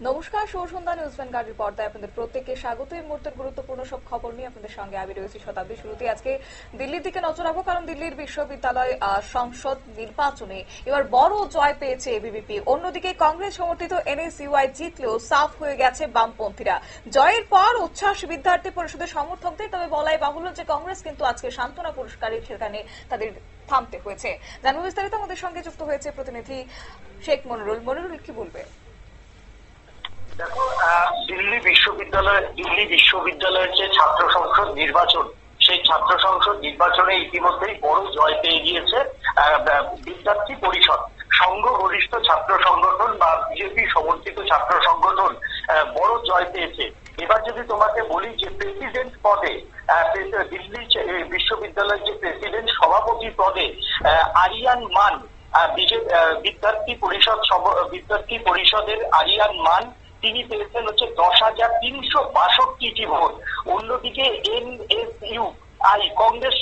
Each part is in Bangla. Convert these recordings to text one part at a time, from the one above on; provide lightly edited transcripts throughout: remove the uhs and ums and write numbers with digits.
নমস্কার, শুভ সন্ধ্যা। নিউজ ভ্যানগার্ডের পর্দায় আপনাদের প্রত্যেককে স্বাগত। এই মুহূর্তের গুরুত্বপূর্ণ সব খবর নিয়ে আপনাদের সঙ্গে আমি রয়েছি শতাব্দী। শুরুতে আজকে দিল্লির দিকে নজর রাখবো, কারণ দিল্লির বিশ্ববিদ্যালয় সংসদ নির্বাচনে এবার বড় জয় পেয়েছে এবিভিপি। অন্যদিকে কংগ্রেস সমর্থিত এনএসইউআই জিতলেও সাফ হয়ে গেছে বামপন্থীরা। জয়ের পর উচ্ছ্বাস বিদ্যার্থী পরিষদের সমর্থকদের, তবে বলাই বাহুল্য যে কংগ্রেস কিন্তু আজকে সান্ত্বনা পুরস্কারের সেখানে তাদের থামতে হয়েছে। জানবো বিস্তারিত, আমাদের সঙ্গে যুক্ত হয়েছে প্রতিনিধি শেখ মনিরুল। মনিরুল, কি বলবে? দেখো, দিল্লি বিশ্ববিদ্যালয়ের যে ছাত্র সংসদ নির্বাচন, সেই ছাত্র সংসদ নির্বাচনে ইতিমধ্যেই বড় জয় পেয়ে গিয়েছে বিদ্যার্থী পরিষদ। সংঘ গরিষ্ঠ ছাত্র সংগঠন বা বিজেপি সমর্থিত ছাত্র সংগঠন বড় জয় পেয়েছে। এবার যদি তোমাকে বলি যে প্রেসিডেন্ট পদে দিল্লি বিশ্ববিদ্যালয়ের যে প্রেসিডেন্ট সভাপতি পদে আরিয়ান মান, বিদ্যার্থী পরিষদের আরিয়ান মান, তিনি পেয়েছেন হচ্ছে 10,362টি ভোট। অন্যদিকে এনএসইউআই কংগ্রেস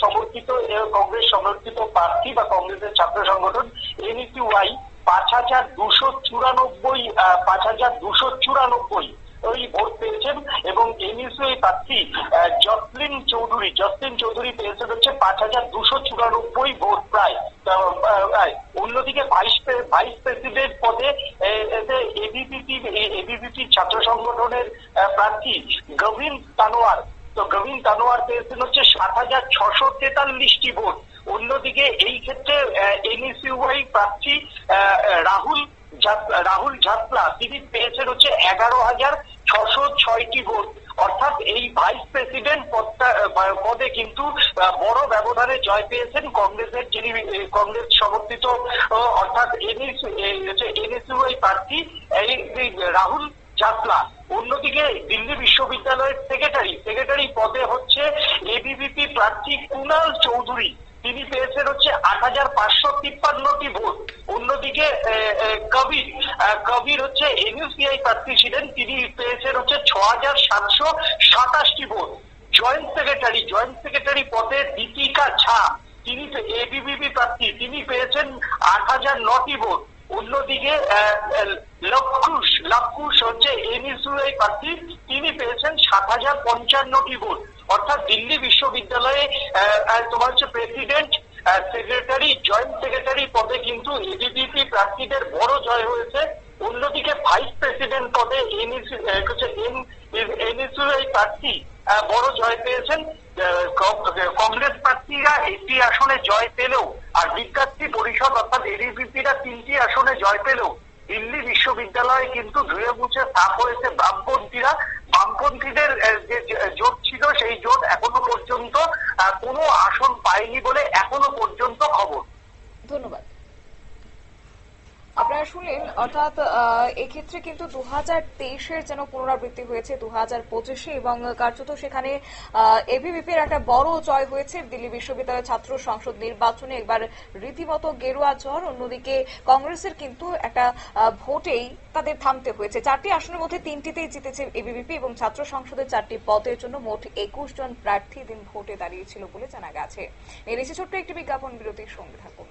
সমর্থিত প্রার্থী বা কংগ্রেসের ছাত্র সংগঠন এনএসইউআই 5,294 ওই ভোট পেয়েছেন, এবং এনএসইউআই প্রার্থী জসলিন চৌধুরী পেয়েছেন হচ্ছে 5,294 ভোট প্রায়। অন্যদিকে ভাইস প্রেসিডেন্ট পদে এবিভিপি ছাত্র সংগঠনের প্রার্থী গভীন তানোয়ার পেয়েছেন হচ্ছে 7,643টি ভোট। অন্যদিকে এই ক্ষেত্রে এনএসইউআই প্রার্থী রাহুল ঝাপলা, তিনি পেয়েছেন হচ্ছে 11,606টি ভোট। অর্থাৎ এই ভাইস প্রেসিডেন্ট পদে কিন্তু বড় ব্যবধানে জয় পেয়েছেন কংগ্রেস সমর্থিত অর্থাৎ এনএসইউআই প্রার্থী রাহুল ঝাপলা। অন্যদিকে দিল্লি বিশ্ববিদ্যালয়ের সেক্রেটারি পদে হচ্ছে এবিভিপি প্রার্থী কুনাল চৌধুরী, তিনি পেয়েছেন হচ্ছে 8,553টি ভোট। অন্যদিকে কবির হচ্ছে এনইউসিআই প্রার্থী ছিলেন, তিনি পেয়েছেন হচ্ছে 6,727টি ভোট। জয়েন্ট সেক্রেটারি পদে দীপিকা ঝা, তিনি এবিভিপি প্রার্থী, তিনি পেয়েছেন 8,009টি ভোট। অন্যদিকে লক্ষুষ হচ্ছে এনইউসিআই প্রার্থী, তিনি পেয়েছেন 7,055টি ভোট। অর্থাৎ দিল্লি বিশ্ববিদ্যালয়ে তোমার হচ্ছে প্রেসিডেন্ট, সেক্রেটারি, জয়েন্ট সেক্রেটারি পদে কিন্তু এবিভিপি প্রার্থীদের বড় জয় হয়েছে। অন্যদিকে ভাইস প্রেসিডেন্ট পদে এনএসইউআই প্রার্থী বড় জয় পেয়েছেন। কংগ্রেস প্রার্থীরা একটি আসনে জয় পেলেও, আর বিদ্যার্থী পরিষদ অর্থাৎ এবিভিপিরা 3টি আসনে জয় পেলেও দিল্লি বিশ্ববিদ্যালয়ে কিন্তু ধুয়ে মুছে সাফ হয়েছে বামপন্থীদের যে জোট ছিল, সেই জোট এখনো পর্যন্ত কোনো আসন পায়নি বলে এখনো পর্যন্ত খবর। ধন্যবাদ। আপনারা শুনলেন, অর্থাৎ এক্ষেত্রে কিন্তু 2023-এর যেন পুনরাবৃত্তি হয়েছে 2025-এ, এবং কার্যত সেখানে এবিভিপির একটা বড় জয় হয়েছে দিল্লি বিশ্ববিদ্যালয় ছাত্র সংসদ নির্বাচনে। এবার রীতিমতো গেরুয়া জ্বর। অন্যদিকে কংগ্রেসের কিন্তু একটা ভোটেই তাদের থামতে হয়েছে। 4টি আসনের মধ্যে 3টিতেই জিতেছে এবিভিপি, এবং ছাত্র সংসদের 4টি পদের জন্য মোট 21 জন প্রার্থী দিন ভোটে দাঁড়িয়েছিল বলে জানা গেছে। এর ছোট্ট একটি বিজ্ঞাপন বিরতির সঙ্গে থাকুন।